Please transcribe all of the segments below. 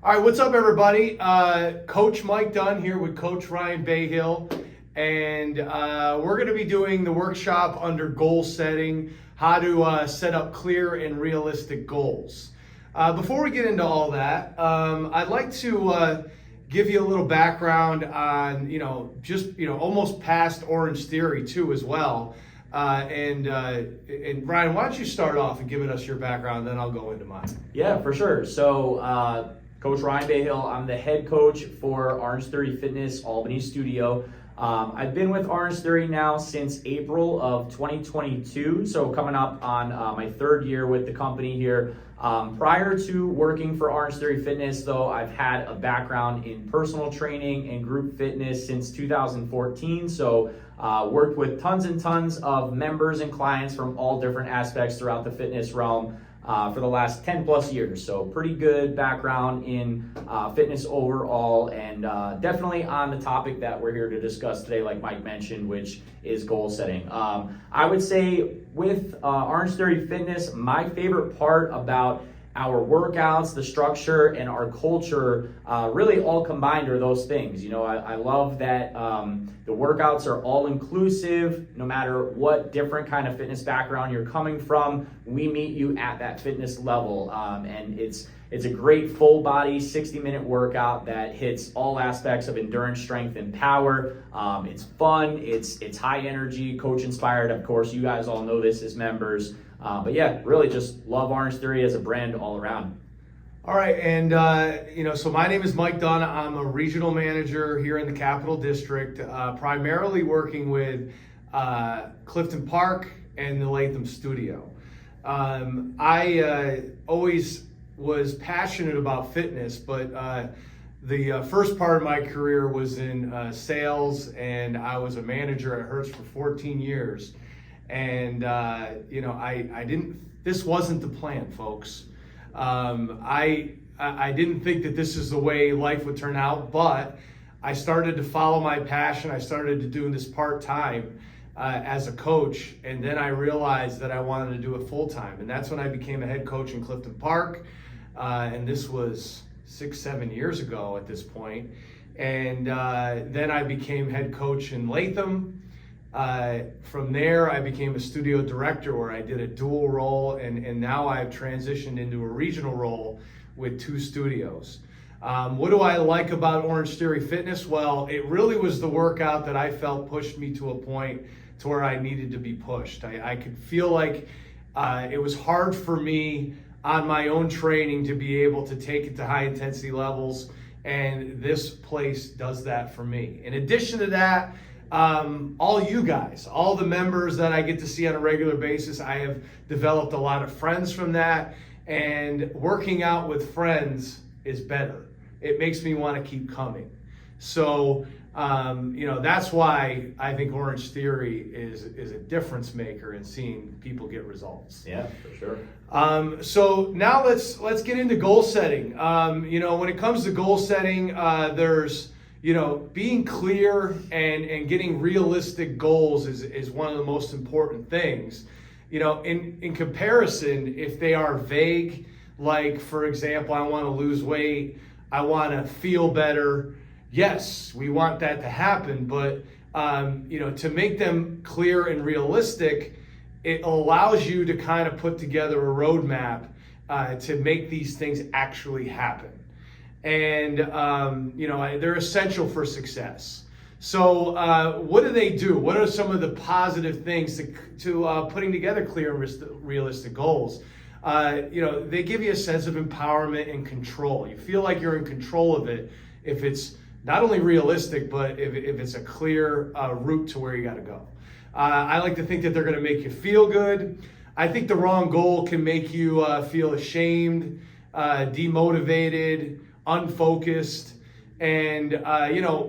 All right, what's up, everybody? Coach Mike Dunn here with Coach Ryan Bayhill, and we're going to be doing the workshop under goal setting, how to set up clear and realistic goals. Before we get into all that, I'd like to give you a little background on, almost past Orangetheory too as well. And Ryan, why don't you start off and give us your background, then I'll go into mine. Yeah, for sure. So, Coach Ryan Bayhill, I'm the head coach for Orangetheory Fitness Albany Studio. I've been with Orangetheory now since April of 2022, so coming up on my third year with the company here. Prior to working for Orangetheory Fitness, though, I've had a background in personal training and group fitness since 2014, so worked with tons and tons of members and clients from all different aspects throughout the fitness realm for the last 10 plus years. So pretty good background in fitness overall, and definitely on the topic that we're here to discuss today, like Mike mentioned, which is goal setting. I would say with Orangetheory Fitness, my favorite part about our workouts, the structure, and our culture really all combined are those things. You know, I love that the workouts are all inclusive. No matter what different kind of fitness background you're coming from, we meet you at that fitness level. And it's a great full body 60-minute workout that hits all aspects of endurance, strength, and power. It's fun, it's high energy, coach inspired. Of course, you guys all know this as members. But yeah, really just love Orangetheory as a brand all around. All right, and so my name is Mike Dunn. I'm a regional manager here in the Capital District, primarily working with Clifton Park and the Latham Studio. I always was passionate about fitness, but the first part of my career was in sales, and I was a manager at Hertz for 14 years. And, I didn't, this wasn't the plan, folks. I didn't think that this is the way life would turn out, but I started to follow my passion. I started to do this part-time as a coach, and then I realized that I wanted to do it full-time. And that's when I became a head coach in Clifton Park. And this was 6-7 years ago at this point. And then I became head coach in Latham. From there, I became a studio director where I did a dual role, and now I've transitioned into a regional role with 2 studios. What do I like about Orangetheory Fitness? Well, it really was the workout that I felt pushed me to a point to where I needed to be pushed. I could feel like it was hard for me on my own training to be able to take it to high intensity levels, and this place does that for me. In addition to that, all you guys, all the members that I get to see on a regular basis, I have developed a lot of friends from that, and working out with friends is better. It makes me want to keep coming. So, that's why I think Orangetheory is a difference maker in seeing people get results. Yeah, for sure. So now let's get into goal setting. When it comes to goal setting, there's being clear and getting realistic goals is one of the most important things. In comparison, if they are vague, like, for example, I want to lose weight, I want to feel better. Yes, we want that to happen, but to make them clear and realistic, it allows you to kind of put together a roadmap to make these things actually happen. And they're essential for success. So what do they do? What are some of the positive things to putting together clear and realistic goals? They give you a sense of empowerment and control. You feel like you're in control of it if it's not only realistic, but if it's a clear route to where you got to go. I like to think that they're going to make you feel good. I think the wrong goal can make you feel ashamed, demotivated, unfocused. And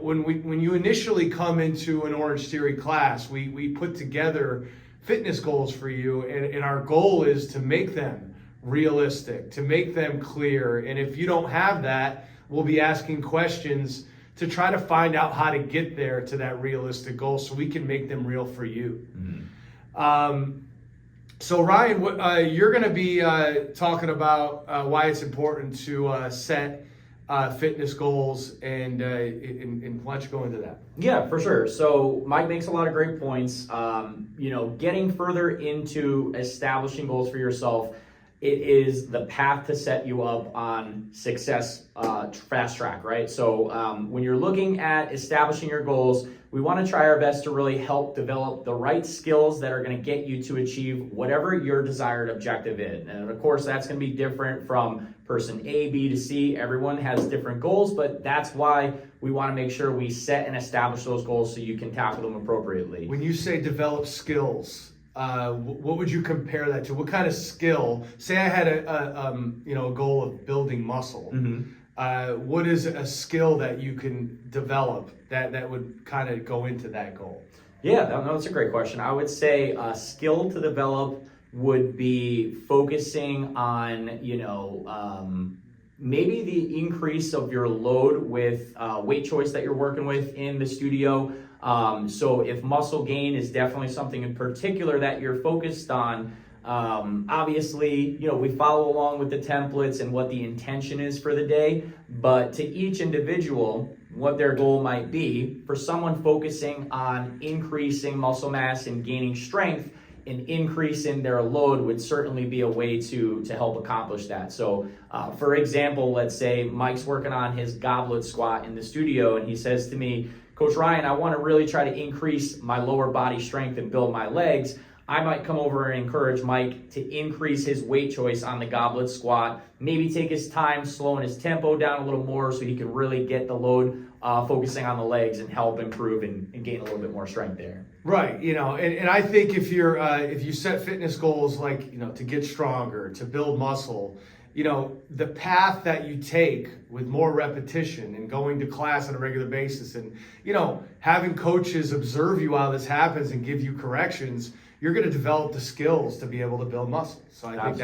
when you initially come into an Orangetheory class, we put together fitness goals for you, and our goal is to make them realistic, to make them clear. And if you don't have that, we'll be asking questions to try to find out how to get there to that realistic goal so we can make them real for you. Mm-hmm. So Ryan, you're going to be talking about why it's important to set fitness goals, and why don't you go into that? Yeah, for sure. So Mike makes a lot of great points. Getting further into establishing goals for yourself, it is the path to set you up on success fast track, right? So when you're looking at establishing your goals, we want to try our best to really help develop the right skills that are going to get you to achieve whatever your desired objective is. And of course, that's going to be different from person A, B to C. Everyone has different goals, but that's why we want to make sure we set and establish those goals so you can tackle them appropriately. When you say develop skills, what would you compare that to? What kind of skill? Say I had a goal of building muscle. Mm-hmm. What is a skill that you can develop that would kind of go into that goal? Yeah, that's a great question. I would say a skill to develop would be focusing on, maybe the increase of your load with weight choice that you're working with in the studio. So if muscle gain is definitely something in particular that you're focused on, obviously, we follow along with the templates and what the intention is for the day, but to each individual, what their goal might be. For someone focusing on increasing muscle mass and gaining strength, an increase in their load would certainly be a way to help accomplish that. So for example, let's say Mike's working on his goblet squat in the studio and he says to me, Coach Ryan, I want to really try to increase my lower body strength and build my legs. I might come over and encourage Mike to increase his weight choice on the goblet squat, maybe take his time slowing his tempo down a little more so he can really get the load focusing on the legs and help improve and gain a little bit more strength there. Right, and I think if you set fitness goals like, to get stronger, to build muscle, the path that you take with more repetition and going to class on a regular basis and, having coaches observe you while this happens and give you corrections, you're going to develop the skills to be able to build muscle. So I think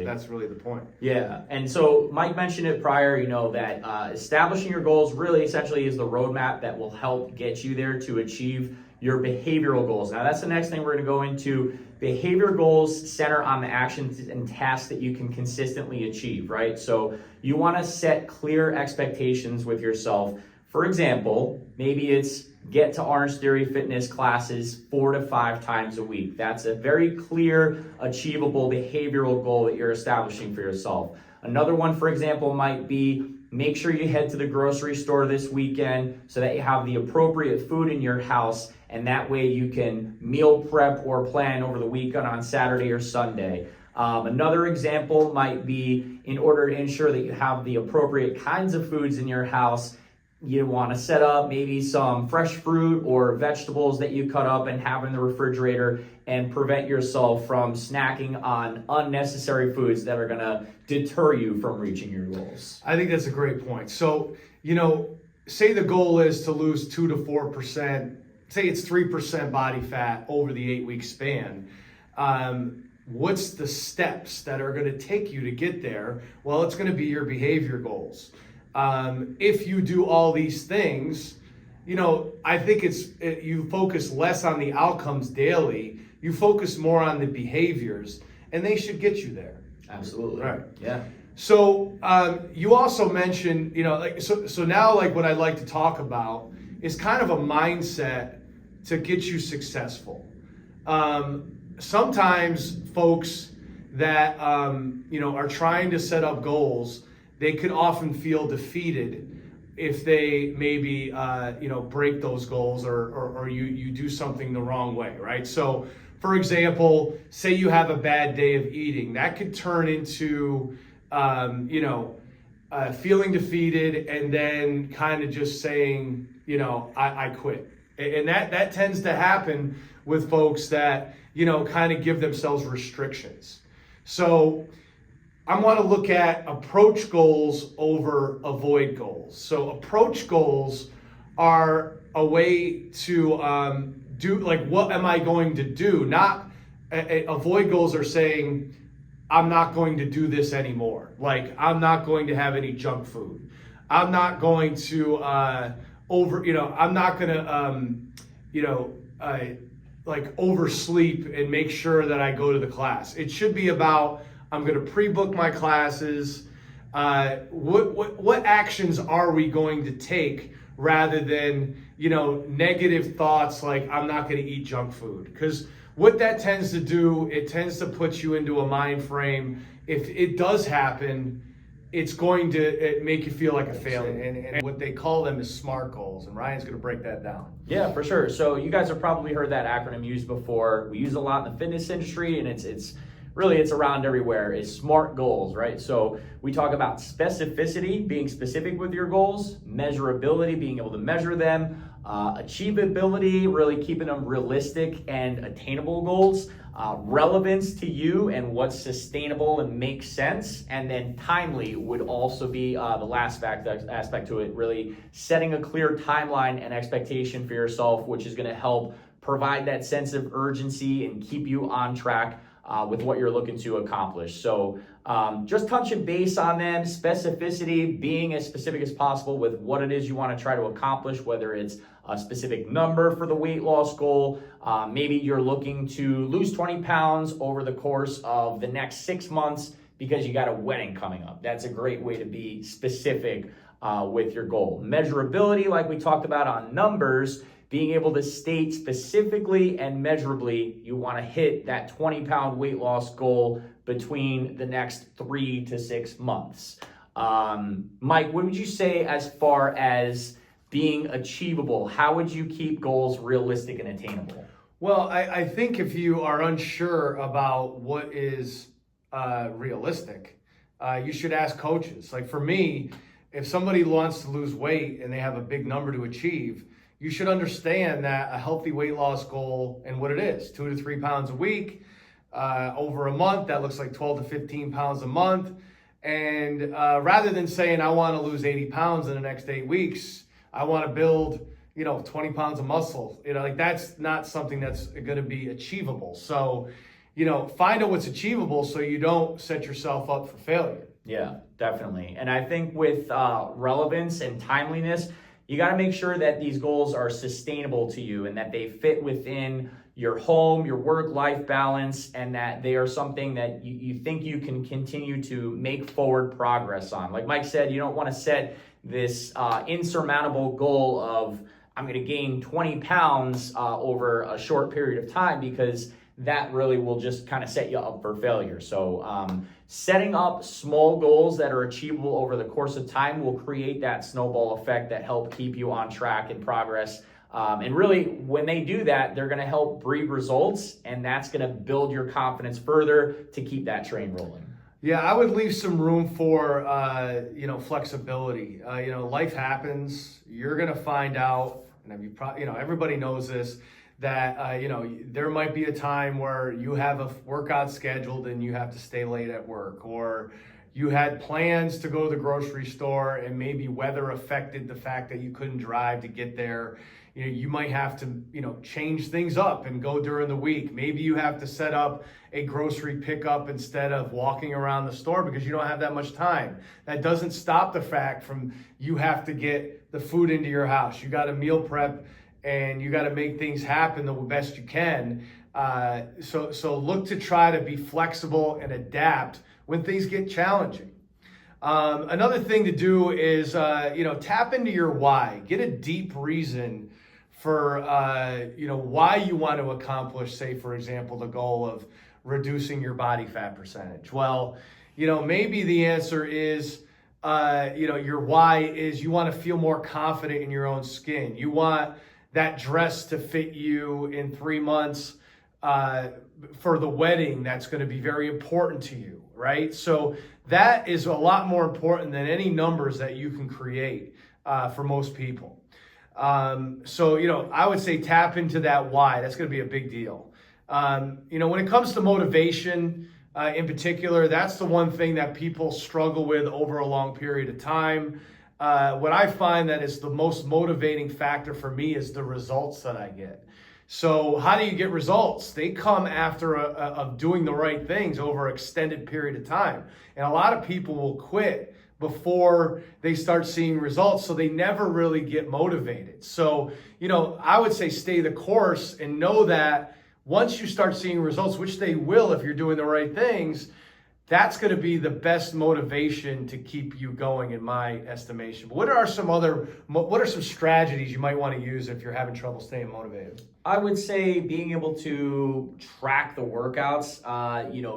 that's really the point. Yeah, and so Mike mentioned it prior, that establishing your goals really essentially is the roadmap that will help get you there to achieve your behavioral goals. Now that's the next thing we're going to go into. Behavior goals center on the actions and tasks that you can consistently achieve, right? So you want to set clear expectations with yourself. For example, maybe it's get to Orangetheory Fitness classes 4 to 5 times a week. That's a very clear, achievable behavioral goal that you're establishing for yourself. Another one, for example, might be make sure you head to the grocery store this weekend so that you have the appropriate food in your house, and that way you can meal prep or plan over the weekend on Saturday or Sunday. Another example might be in order to ensure that you have the appropriate kinds of foods in your house, you want to set up maybe some fresh fruit or vegetables that you cut up and have in the refrigerator and prevent yourself from snacking on unnecessary foods that are going to deter you from reaching your goals. I think that's a great point. So, say the goal is to lose 2 to 4%, say it's 3% body fat over the 8-week span. What's the steps that are going to take you to get there? Well, it's going to be your behavior goals. If you do all these things, I think you focus less on the outcomes daily. You focus more on the behaviors, and they should get you there. Absolutely. Right. Yeah. So you also mentioned, so now what I'd like to talk about is kind of a mindset to get you successful. Sometimes folks that, are trying to set up goals, they could often feel defeated if they maybe, break those goals or you do something the wrong way, right? So, for example, say you have a bad day of eating. That could turn into, feeling defeated and then kind of just saying, I quit. And that tends to happen with folks that, kind of give themselves restrictions. So I want to look at approach goals over avoid goals. So approach goals are a way to do, what am I going to do? Not avoid goals are saying, I'm not going to do this anymore. I'm not going to have any junk food. I'm not going to I'm not going to oversleep and make sure that I go to the class. It should be about, I'm going to pre-book my classes. What actions are we going to take rather than, negative thoughts like I'm not going to eat junk food? Because what that tends to do, it tends to put you into a mind frame. If it does happen, it's going to make you feel like a failure. And what they call them is SMART goals. And Ryan's going to break that down. Yeah, for sure. So you guys have probably heard that acronym used before. We use it a lot in the fitness industry, and it's around everywhere. Is SMART goals, right? So we talk about specificity, being specific with your goals, measurability, being able to measure them, achievability, really keeping them realistic and attainable goals, relevance to you and what's sustainable and makes sense, and then timely would also be the last aspect to it, really setting a clear timeline and expectation for yourself, which is going to help provide that sense of urgency and keep you on track with what you're looking to accomplish. So just touching base on them, specificity, being as specific as possible with what it is you want to try to accomplish, whether it's a specific number for the weight loss goal. Maybe you're looking to lose 20 pounds over the course of the next 6 months because you got a wedding coming up. That's a great way to be specific with your goal. Measurability, like we talked about on numbers, being able to state specifically and measurably you want to hit that 20-pound weight loss goal between the next 3 to 6 months. Mike, what would you say as far as being achievable? How would you keep goals realistic and attainable? Well, I think if you are unsure about what is realistic, you should ask coaches. Like for me, if somebody wants to lose weight and they have a big number to achieve, you should understand that a healthy weight loss goal and what it is, 2 to 3 pounds a week, over a month, that looks like 12 to 15 pounds a month. And rather than saying, I want to lose 80 pounds in the next 8 weeks, I want to build, 20 pounds of muscle, like that's not something that's going to be achievable. So, find out what's achievable so you don't set yourself up for failure. Yeah, definitely. And I think with relevance and timeliness, you got to make sure that these goals are sustainable to you and that they fit within your home, your work-life balance, and that they are something that you think you can continue to make forward progress on. Like Mike said, you don't want to set this insurmountable goal of, I'm going to gain 20 pounds over a short period of time, because that really will just kind of set you up for failure. So setting up small goals that are achievable over the course of time will create that snowball effect that help keep you on track and progress. And really, when they do that, they're going to help breed results, and that's going to build your confidence further to keep that train rolling. Yeah, I would leave some room for, flexibility. Life happens. You're going to find out, and everybody knows this, that, there might be a time where you have a workout scheduled and you have to stay late at work, or you had plans to go to the grocery store and maybe weather affected the fact that you couldn't drive to get there. You might have to, change things up and go during the week. Maybe you have to set up a grocery pickup instead of walking around the store because you don't have that much time. That doesn't stop the fact from you have to get the food into your house. You got to meal prep and you got to make things happen the best you can. So look to try to be flexible and adapt when things get challenging. Another thing to do is, tap into your why. Get a deep reason for, why you want to accomplish, say, for example, the goal of reducing your body fat percentage. Well, maybe the answer is, your why is you want to feel more confident in your own skin. You want that dress to fit you in 3 months for the wedding that's going to be very important to you, right? So that is a lot more important than any numbers that you can create for most people. I would say tap into that why. That's going to be a big deal. When it comes to motivation in particular, that's the one thing that people struggle with over a long period of time. What I find that is the most motivating factor for me is the results that I get. So how do you get results? They come after of doing the right things over an extended period of time. And a lot of people will quit before they start seeing results, so they never really get motivated. So, I would say stay the course and know that once you start seeing results, which they will if you're doing the right things, that's going to be the best motivation to keep you going, in my estimation. But what are some strategies you might want to use if you're having trouble staying motivated? I would say being able to track the workouts,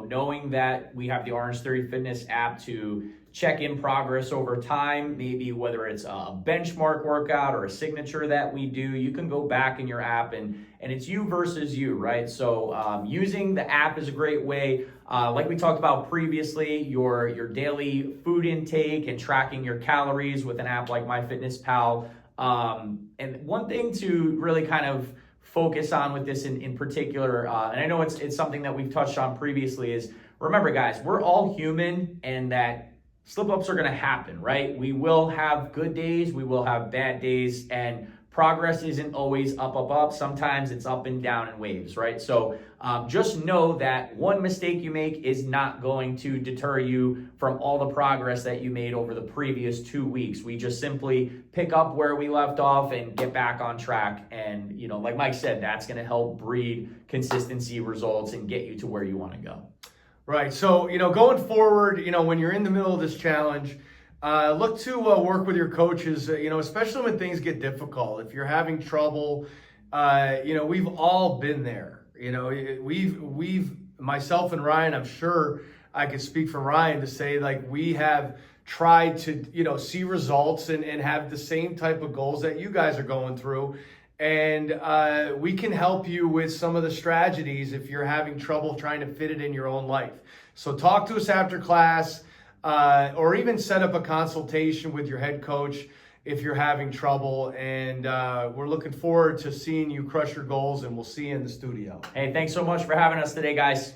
knowing that we have the Orangetheory Fitness app to check in progress over time, maybe whether it's a benchmark workout or a signature that we do, you can go back in your app and it's you versus you, right? So using the app is a great way. Like we talked about previously, your daily food intake and tracking your calories with an app like MyFitnessPal. And one thing to really kind of focus on with this in particular, and I know it's something that we've touched on previously, is remember, guys, we're all human, and that slip-ups are going to happen, right? We will have good days, we will have bad days, and progress isn't always up, up, up. Sometimes it's up and down in waves, right? So just know that one mistake you make is not going to deter you from all the progress that you made over the previous 2 weeks. We just simply pick up where we left off and get back on track. And, like Mike said, that's going to help breed consistency results and get you to where you want to go. Right. So, going forward, when you're in the middle of this challenge, look to work with your coaches, especially when things get difficult. If you're having trouble, we've all been there. We've myself and Ryan, I'm sure I could speak for Ryan to say, like, we have tried to, see results and have the same type of goals that you guys are going through. And we can help you with some of the strategies if you're having trouble trying to fit it in your own life. So talk to us after class, or even set up a consultation with your head coach if you're having trouble. And we're looking forward to seeing you crush your goals, and we'll see you in the studio. Hey, thanks so much for having us today, guys.